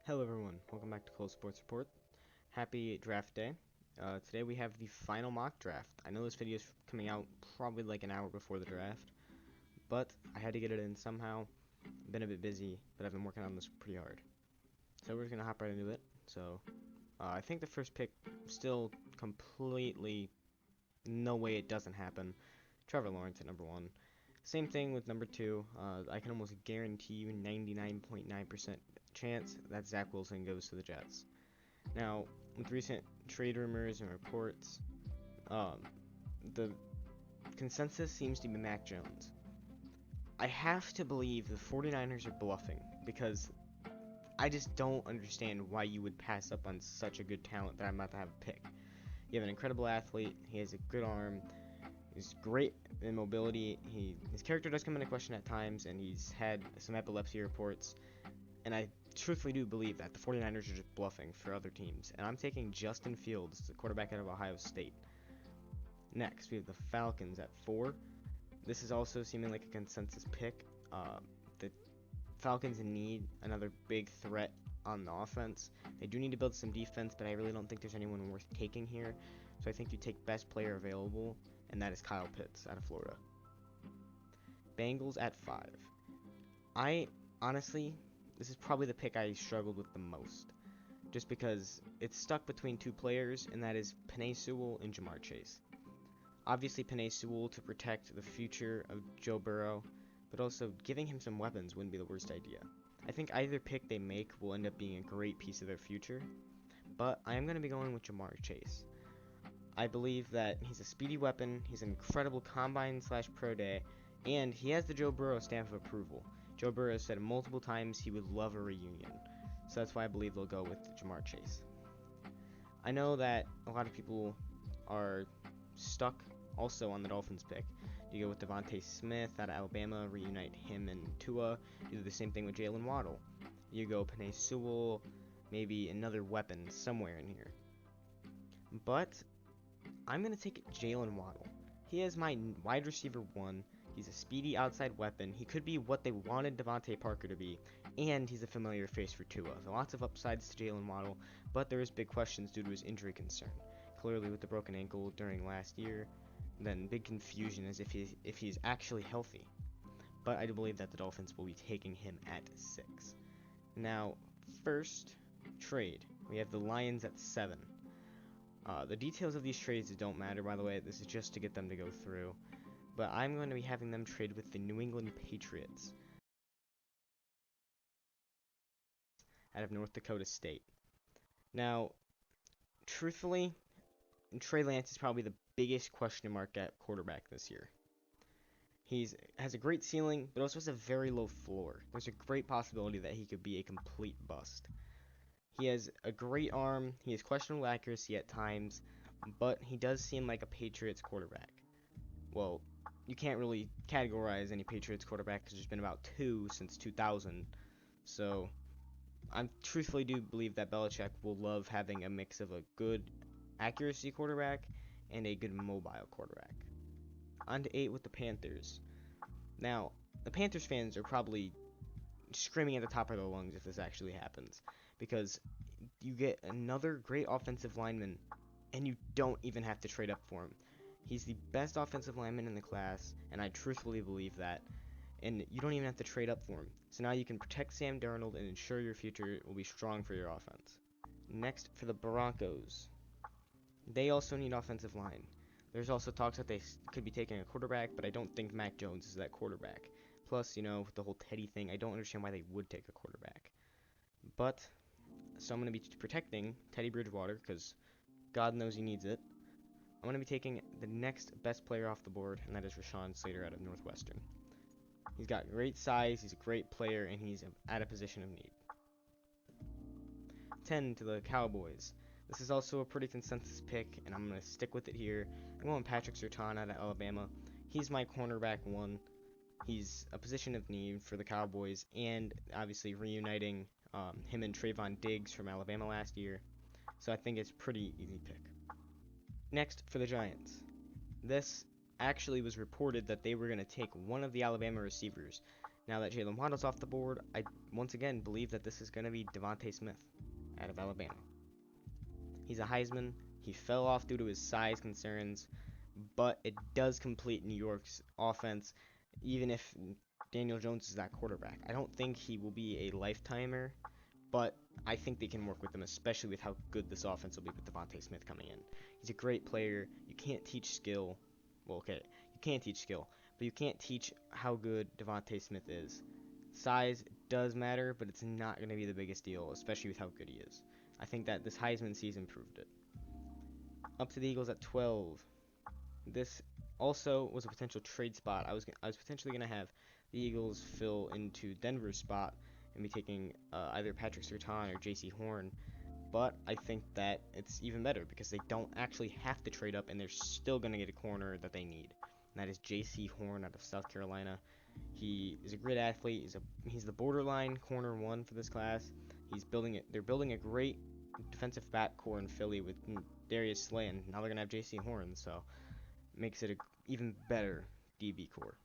Hello everyone, welcome back to Cole Sports Report. Happy draft day. Today we have the final mock draft. I know this video is coming out probably like an hour before the draft, but I had to get it in somehow. Been a bit busy, but I've been working on this pretty hard. So we're just gonna hop right into it. I think the first pick, still completely no way it doesn't happen. Trevor Lawrence at number 1. Same thing with number 2. I can almost guarantee you 99.9% chance that Zach Wilson goes to the Jets. Now, with recent trade rumors and reports, um, the consensus seems to be Mac Jones. I have to believe the 49ers are bluffing because I just don't understand why you would pass up on such a good talent that I'm about to have a pick. You have an incredible athlete, he has a good arm, he's great in mobility, his character does come into question at times, and he's had some epilepsy reports, and I truthfully do believe that the 49ers are just bluffing for other teams. And I'm taking Justin Fields, the quarterback out of Ohio State. Next, we have the Falcons at 4. This is also seeming like a consensus pick. The Falcons need another big threat on the offense. They do need to build some defense, but I really don't think there's anyone worth taking here. So I think you take best player available, and that is Kyle Pitts out of Florida. Bengals at 5. I honestly, this is probably the pick I struggled with the most, just because it's stuck between two players, and that is Penei Sewell and Jamar Chase. Obviously, Penei Sewell to protect the future of Joe Burrow, but also giving him some weapons wouldn't be the worst idea. I think either pick they make will end up being a great piece of their future, but I am going to be going with Jamar Chase. I believe that he's a speedy weapon, he's an incredible combine/pro day, and he has the Joe Burrow stamp of approval. Joe Burrow said multiple times he would love a reunion, so that's why I believe they'll go with Jamar Chase. I know that a lot of people are stuck also on the Dolphins pick. You go with Devontae Smith out of Alabama, reunite him and Tua. You do the same thing with Jaylen Waddle. You go Penei Sewell, maybe another weapon somewhere in here. But I'm going to take Jaylen Waddle. He is my wide receiver 1. He's a speedy outside weapon. He could be what they wanted Devontae Parker to be, and he's a familiar face for Tua. So lots of upsides to Jaylen Waddle, but there is big questions due to his injury concern. Clearly with the broken ankle during last year, then big confusion as if he's actually healthy. But I do believe that the Dolphins will be taking him at 6. Now, first trade, we have the Lions at 7. The details of these trades don't matter, by the way. This is just to get them to go through. But I'm going to be having them trade with the New England Patriots out of North Dakota State. Now, truthfully, Trey Lance is probably the biggest question mark at quarterback this year. He has a great ceiling, but also has a very low floor. There's a great possibility that he could be a complete bust. He has a great arm, he has questionable accuracy at times, but he does seem like a Patriots quarterback. Well, you can't really categorize any Patriots quarterback because there's been about 2 since 2000. So, I truthfully do believe that Belichick will love having a mix of a good accuracy quarterback and a good mobile quarterback. On to 8 with the Panthers. Now, the Panthers fans are probably screaming at the top of their lungs if this actually happens, because you get another great offensive lineman and you don't even have to trade up for him. He's the best offensive lineman in the class, and I truthfully believe that. And you don't even have to trade up for him. So now you can protect Sam Darnold and ensure your future will be strong for your offense. Next, for the Broncos. They also need offensive line. There's also talks that they could be taking a quarterback, but I don't think Mac Jones is that quarterback. Plus, with the whole Teddy thing, I don't understand why they would take a quarterback. So I'm going to be protecting Teddy Bridgewater, because God knows he needs it. I'm going to be taking the next best player off the board, and that is Rashawn Slater out of Northwestern. He's got great size, he's a great player, and he's at a position of need. 10 to the Cowboys. This is also a pretty consensus pick, and I'm going to stick with it here. I'm going Patrick Surtain out of Alabama. He's my cornerback 1. He's a position of need for the Cowboys, and obviously reuniting him and Trayvon Diggs from Alabama last year. So I think it's a pretty easy pick. Next, for the Giants. This actually was reported that they were going to take one of the Alabama receivers. Now that Jaylen Waddle's off the board, I once again believe that this is going to be Devontae Smith out of Alabama. He's a Heisman. He fell off due to his size concerns, but it does complete New York's offense, even if Daniel Jones is that quarterback. I don't think he will be a lifetimer, but I think they can work with him, especially with how good this offense will be with Devontae Smith coming in. He's a great player. You can't teach skill. Well, okay, you can teach skill, but you can't teach how good Devontae Smith is. Size does matter, but it's not going to be the biggest deal, especially with how good he is. I think that this Heisman season proved it. Up to the Eagles at 12. This also was a potential trade spot. I was potentially going to have the Eagles fill into Denver's spot and be taking either Patrick Surtain or J.C. Horn, but I think that it's even better because they don't actually have to trade up and they're still going to get a corner that they need. And that is J.C. Horn out of South Carolina. He is a great athlete. He's the borderline corner one for this class. They're building a great defensive back core in Philly with Darius Slay, and now they're gonna have J.C. Horn, so makes it an even better DB core.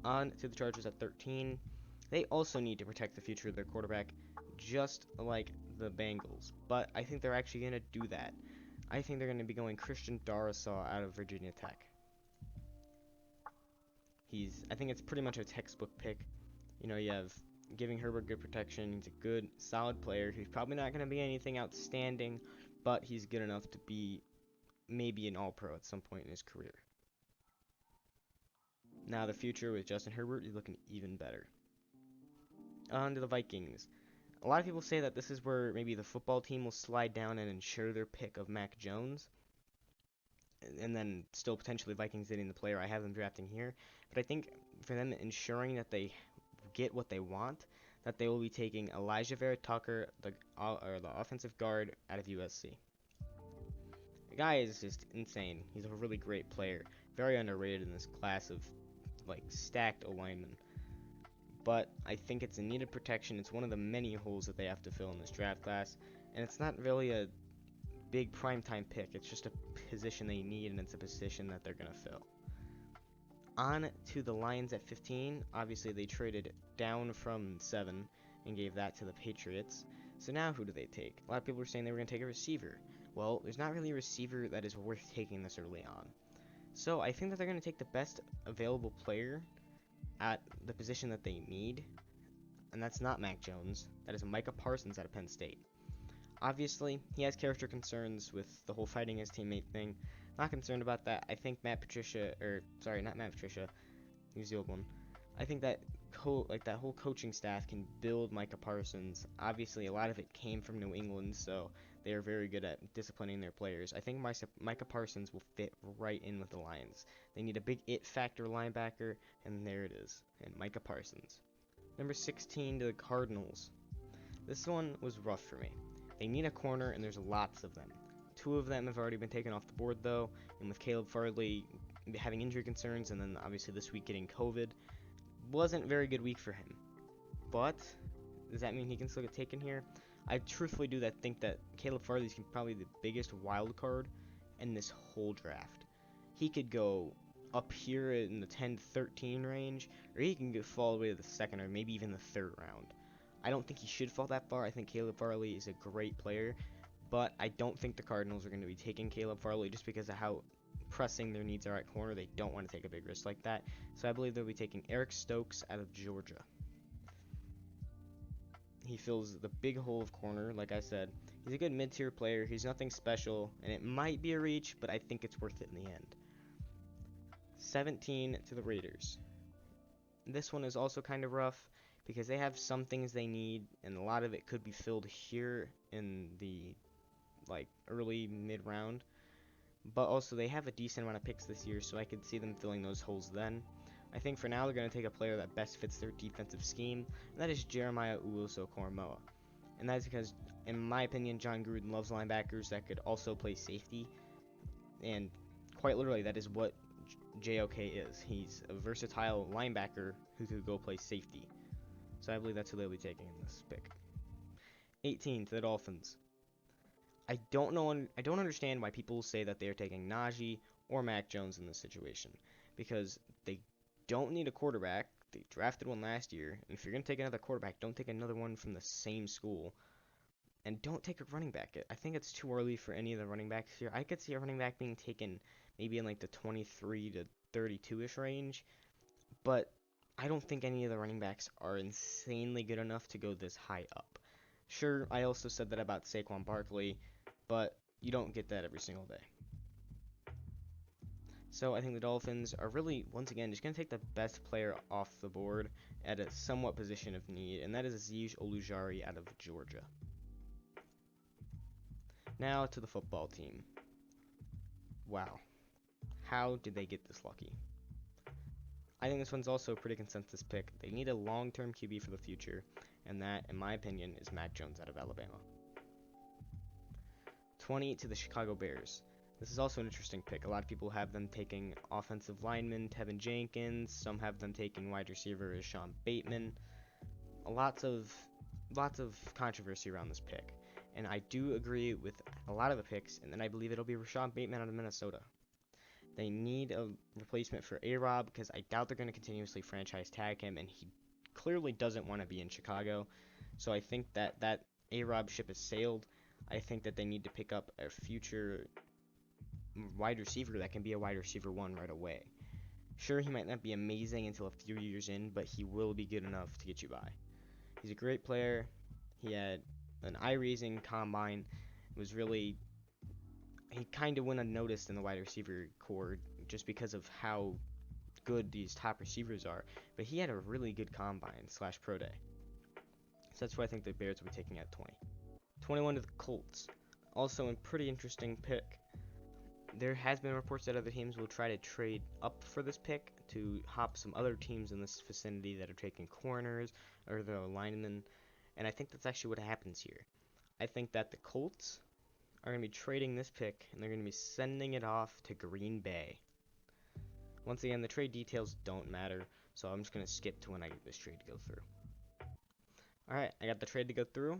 On to the Chargers at 13. They also need to protect the future of their quarterback, just like the Bengals. But I think they're actually gonna do that. I think they're gonna be going Christian Darrisaw out of Virginia Tech. I think it's pretty much a textbook pick. You have giving Herbert good protection. He's a good, solid player. He's probably not going to be anything outstanding, but he's good enough to be maybe an all-pro at some point in his career. Now the future with Justin Herbert is looking even better. On to the Vikings. A lot of people say that this is where maybe the football team will slide down and ensure their pick of Mac Jones, and then still potentially Vikings getting the player I have them drafting here. But I think for them ensuring that they get what they want, that they will be taking Elijah Vera Tucker, the offensive guard out of USC. The guy is just insane. He's a really great player, very underrated in this class of stacked alignment. But I think it's a needed protection. It's one of the many holes that they have to fill in this draft class, and it's not really a big primetime pick. It's just a position they need, and it's a position that they're going to fill. On to the Lions at 15. Obviously, they traded down from 7 and gave that to the Patriots. So now who do they take? A lot of people are saying they were going to take a receiver. Well, there's not really a receiver that is worth taking this early on. So I think that they're going to take the best available player at the position that they need, and that's not Mac Jones. That is Micah Parsons out of Penn State. Obviously, he has character concerns with the whole fighting his teammate thing. Not concerned about that. I think not Matt Patricia, he was the old one. I think that that whole coaching staff can build Micah Parsons. Obviously, a lot of it came from New England, so they are very good at disciplining their players. I think Micah Parsons will fit right in with the Lions. They need a big it factor linebacker, and there it is, and Micah Parsons. Number 16 to the Cardinals. This one was rough for me. They need a corner, and there's lots of them. 2 of them have already been taken off the board, though, and with Caleb Farley having injury concerns, and then obviously this week getting COVID, wasn't a very good week for him. But does that mean he can still get taken here? I truthfully do think that Caleb Farley is probably the biggest wild card in this whole draft. He could go up here in the 10-13 range, or he can fall all the way to the second or maybe even the third round. I don't think he should fall that far. I think Caleb Farley is a great player, but I don't think the Cardinals are going to be taking Caleb Farley just because of how pressing their needs are at corner. They don't want to take a big risk like that. So I believe they'll be taking Eric Stokes out of Georgia. He fills the big hole of corner, like I said. He's a good mid-tier player. He's nothing special, and it might be a reach, but I think it's worth it in the end. 17 to the Raiders. This one is also kind of rough because they have some things they need, and a lot of it could be filled here in the early mid-round. But also they have a decent amount of picks this year, so I could see them filling those holes then. I think for now they're going to take a player that best fits their defensive scheme, and that is Jeremiah Owusu-Koramoah. And that's because, in my opinion, John Gruden loves linebackers that could also play safety. And quite literally, that is what JOK is. He's a versatile linebacker who could go play safety. So I believe that's who they'll be taking in this pick. 18 to the Dolphins. I don't understand why people say that they are taking Najee or Mac Jones in this situation, because they don't need a quarterback. They drafted one last year. And if you're going to take another quarterback, don't take another one from the same school. And don't take a running back. I think it's too early for any of the running backs here. I could see a running back being taken maybe in like the 23 to 32-ish range. But I don't think any of the running backs are insanely good enough to go this high up. Sure, I also said that about Saquon Barkley, but you don't get that every single day. So I think the Dolphins are really, once again, just going to take the best player off the board at a somewhat position of need, and that is Azeez Ojulari out of Georgia. Now to the football team. Wow. How did they get this lucky? I think this one's also a pretty consensus pick. They need a long-term QB for the future, and that, in my opinion, is Mac Jones out of Alabama. 20 to the Chicago Bears. This is also an interesting pick. A lot of people have them taking offensive lineman Tevin Jenkins. Some have them taking wide receiver Sean Bateman. Lots of controversy around this pick. And I do agree with a lot of the picks, and then I believe it'll be Rashad Bateman out of Minnesota. They need a replacement for A-Rob because I doubt they're going to continuously franchise tag him, and he clearly doesn't want to be in Chicago. So I think that A-Rob ship has sailed. I think that they need to pick up a future wide receiver that can be a wide receiver 1 right away. Sure, he might not be amazing until a few years in, but he will be good enough to get you by. He's a great player. He had an eye-raising combine. He kind of went unnoticed in the wide receiver corps just because of how good these top receivers are. But he had a really good combine / pro day. So that's why I think the Bears will be taking at 20. 21 to the Colts. Also a pretty interesting pick. There has been reports that other teams will try to trade up for this pick to hop some other teams in this vicinity that are taking corners or the linemen. And I think that's actually what happens here. I think that the Colts are going to be trading this pick, and they're going to be sending it off to Green Bay. Once again, the trade details don't matter, so I'm just going to skip to when I get this trade to go through. Alright, I got the trade to go through,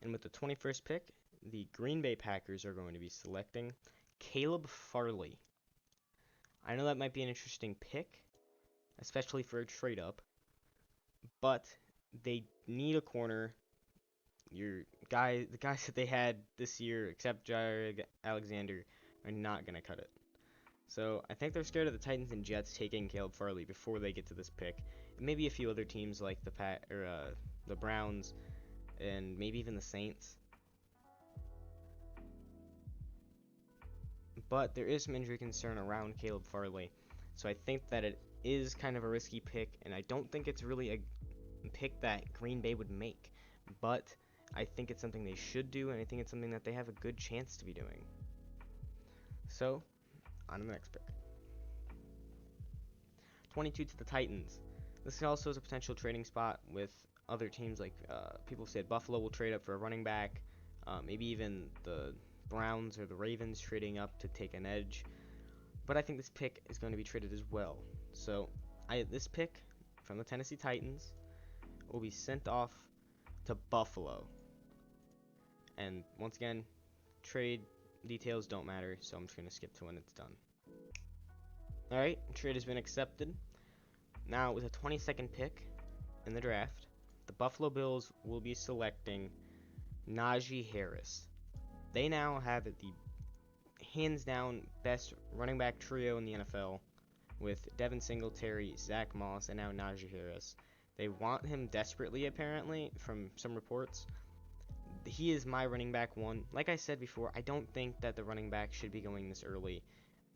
and with the 21st pick, the Green Bay Packers are going to be selecting Caleb Farley. I know that might be an interesting pick, especially for a trade up, but they need a corner. The guys that they had this year, except Jair Alexander, are not going to cut it. So I think they're scared of the Titans and Jets taking Caleb Farley before they get to this pick. And maybe a few other teams like the Browns and maybe even the Saints. But there is some injury concern around Caleb Farley. So I think that it is kind of a risky pick, and I don't think it's really a pick that Green Bay would make. But I think it's something they should do, and I think it's something that they have a good chance to be doing. So, on to the next pick. 22 to the Titans. This also is a potential trading spot with other teams, like people said Buffalo will trade up for a running back, maybe even the Browns or the Ravens trading up to take an edge. But I think this pick is going to be traded as well. So, this pick from the Tennessee Titans will be sent off to Buffalo. And once again, trade details don't matter, so I'm just going to skip to when it's done. Alright, trade has been accepted. Now, with a 22nd pick in the draft, the Buffalo Bills will be selecting Najee Harris. They now have the hands-down best running back trio in the NFL with Devin Singletary, Zach Moss, and now Najee Harris. They want him desperately, apparently, from some reports. He is my running back 1. Like I said before, I don't think that the running back should be going this early,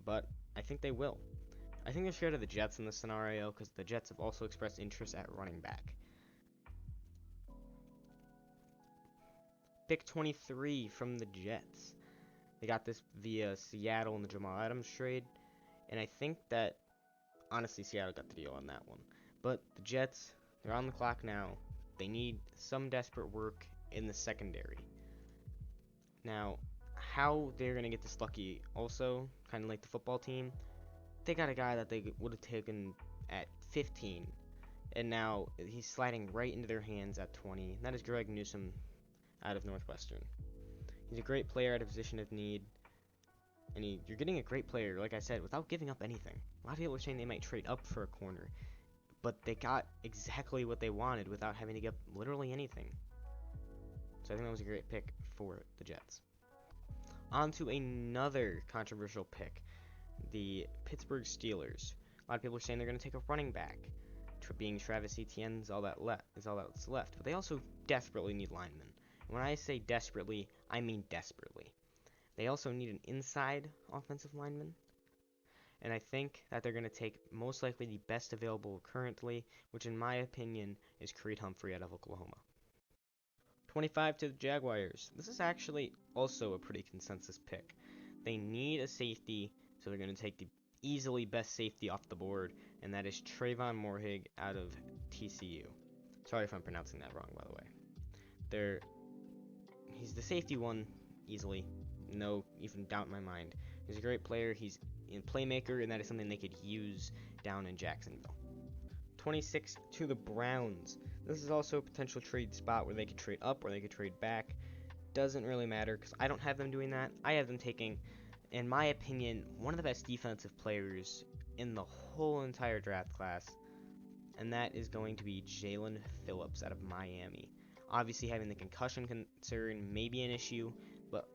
but I think they will. I think they're scared of the Jets in this scenario because the Jets have also expressed interest at running back. Pick 23 from the Jets. They got this via Seattle in the Jamal Adams trade, and I think that, honestly, Seattle got the deal on that one. But the Jets, they're on the clock now. They need some desperate work in the secondary. Now, how they're going to get this lucky also, kind of like the football team, they got a guy that they would have taken at 15, and now he's sliding right into their hands at 20, and that is Greg Newsome out of Northwestern. He's a great player at a position of need. And you're getting a great player, like I said, without giving up anything. A lot of people are saying they might trade up for a corner, but they got exactly what they wanted without having to give literally anything. So I think that was a great pick for the Jets. On to another controversial pick, the Pittsburgh Steelers. A lot of people are saying they're going to take a running back. Being Travis Etienne is all that's left. But they also desperately need linemen. And when I say desperately, I mean desperately. They also need an inside offensive lineman. And I think that they're going to take most likely the best available currently, which in my opinion is Creed Humphrey out of Oklahoma. 25 to the Jaguars. This is actually also a pretty consensus pick. They need a safety, so they're going to take the easily best safety off the board, and that is Trayvon Moorhig out of TCU. Sorry if I'm pronouncing that wrong, by the way. He's the safety one, easily. No even doubt in my mind. He's a great player. He's a playmaker, and that is something they could use down in Jacksonville. 26 to the Browns. This is also a potential trade spot where they could trade up or they could trade back. Doesn't really matter because I don't have them doing that. I have them taking, in my opinion, one of the best defensive players in the whole entire draft class, and that is going to be Jaylen Phillips out of Miami. Obviously, having the concussion concern may be an issue, but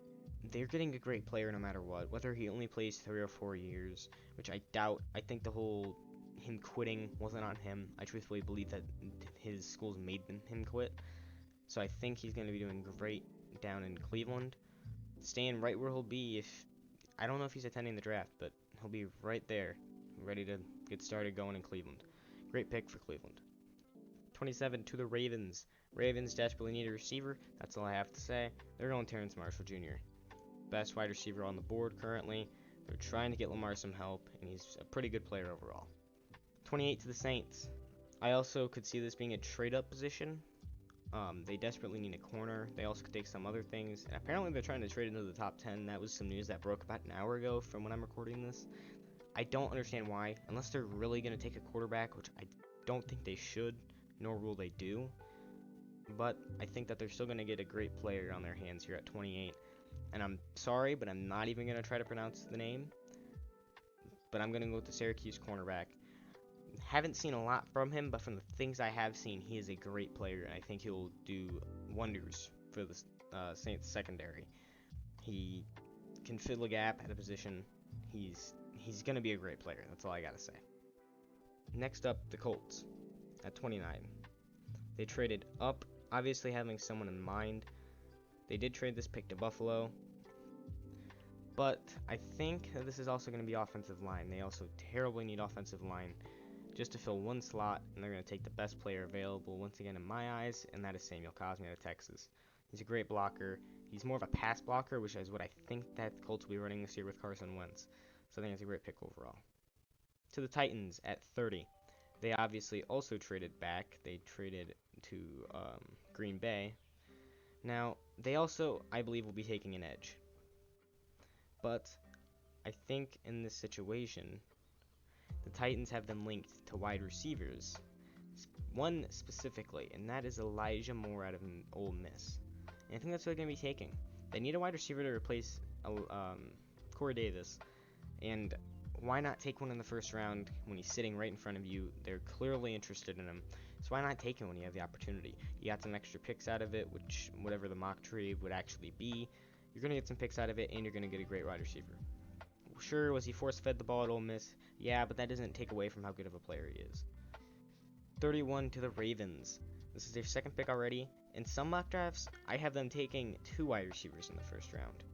they're getting a great player no matter what, whether he only plays 3 or 4 years, which I doubt. I think the whole him quitting wasn't on him. I truthfully believe that his schools made him quit. So I think he's going to be doing great down in Cleveland. Staying right where he'll be if... I don't know if he's attending the draft, but he'll be right there, ready to get started going in Cleveland. Great pick for Cleveland. 27 to the Ravens. Ravens desperately need a receiver. That's all I have to say. They're going Terrence Marshall Jr. Best wide receiver on the board currently. They're trying to get Lamar some help, and he's a pretty good player overall. 28 to the Saints. I also could see this being a trade-up position. They desperately need a corner. They also could take some other things. And apparently they're trying to trade into the top 10. That was some news that broke about an hour ago from when I'm recording this. I don't understand why, unless they're really going to take a quarterback, which I don't think they should, nor will they do. But I think that they're still going to get a great player on their hands here at 28. And I'm sorry, but I'm not even going to try to pronounce the name. But I'm going to go with the Syracuse cornerback. Haven't seen a lot from him, but from the things I have seen, he is a great player, and I think he'll do wonders for the Saints secondary. He can fill a gap at a position. He's going to be a great player. That's all I got to say. Next up, the Colts at 29. They traded up, obviously having someone in mind. They did trade this pick to Buffalo, but I think that this is also going to be offensive line. They also terribly need offensive line just to fill one slot, and they're going to take the best player available once again in my eyes, and that is Samuel Cosmi out of Texas. He's a great blocker. He's more of a pass blocker, which is what I think that the Colts will be running this year with Carson Wentz. So I think it's a great pick overall. To the Titans at 30. They obviously also traded back. They traded to Green Bay. Now, they also, I believe, will be taking an edge. But I think in this situation, the Titans have them linked to wide receivers. One specifically, and that is Elijah Moore out of Ole Miss. And I think that's what they're going to be taking. They need a wide receiver to replace Corey Davis. And why not take one in the first round when he's sitting right in front of you? They're clearly interested in him. So why not take him when you have the opportunity? You got some extra picks out of it, which whatever the mock trade would actually be. You're going to get some picks out of it, and you're going to get a great wide receiver. Sure, was he force-fed the ball at Ole Miss? Yeah, but that doesn't take away from how good of a player he is. 31 to the Ravens. This is their second pick already. In some mock drafts, I have them taking 2 wide receivers in the first round.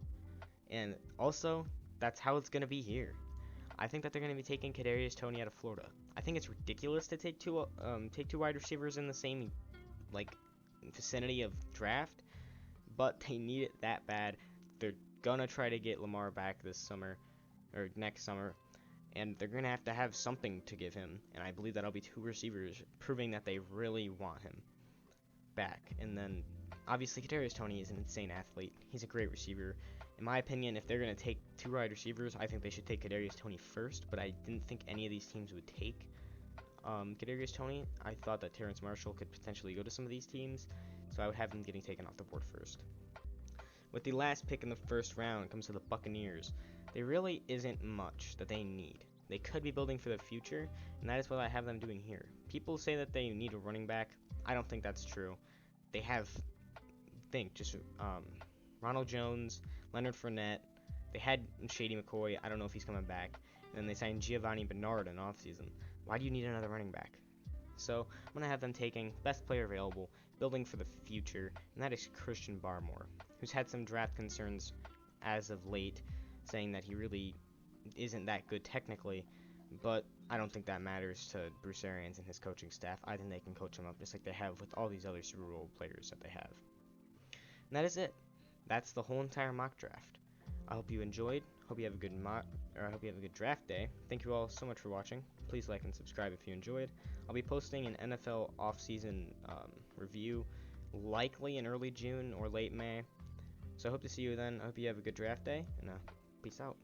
And also, that's how it's going to be here. I think that they're going to be taking Kadarius Toney out of Florida. I think it's ridiculous to take two wide receivers in the same vicinity of draft, but they need it that bad. They're going to try to get Lamar back this summer, or next summer, and they're going to have something to give him, and I believe that'll be 2 receivers, proving that they really want him back. And then, obviously, Kadarius Toney is an insane athlete. He's a great receiver. In my opinion, if they're going to take 2 wide receivers, I think they should take Kadarius Toney first, but I didn't think any of these teams would take Kadarius Toney. I thought that Terrence Marshall could potentially go to some of these teams, so I would have him getting taken off the board first. With the last pick in the first round, it comes to the Buccaneers. there really isn't much that they need. They could be building for the future, and that is what I have them doing here. People say that they need a running back. I don't think that's true. They have, Ronald Jones, Leonard Fournette. They had Shady McCoy. I don't know if he's coming back. And then they signed Giovanni Bernard in offseason. Why do you need another running back? So I'm going to have them taking best player available, building for the future, and that is Christian Barmore, who's had some draft concerns as of late, saying that he really isn't that good technically, but I don't think that matters to Bruce Arians and his coaching staff. I think they can coach him up just like they have with all these other Super Bowl players that they have. And that is it. That's the whole entire mock draft. I hope you enjoyed. Hope you have a good I hope you have a good draft day. Thank you all so much for watching. Please like and subscribe if you enjoyed. I'll be posting an NFL offseason review, likely in early June or late May. So I hope to see you then. I hope you have a good draft day, and peace out.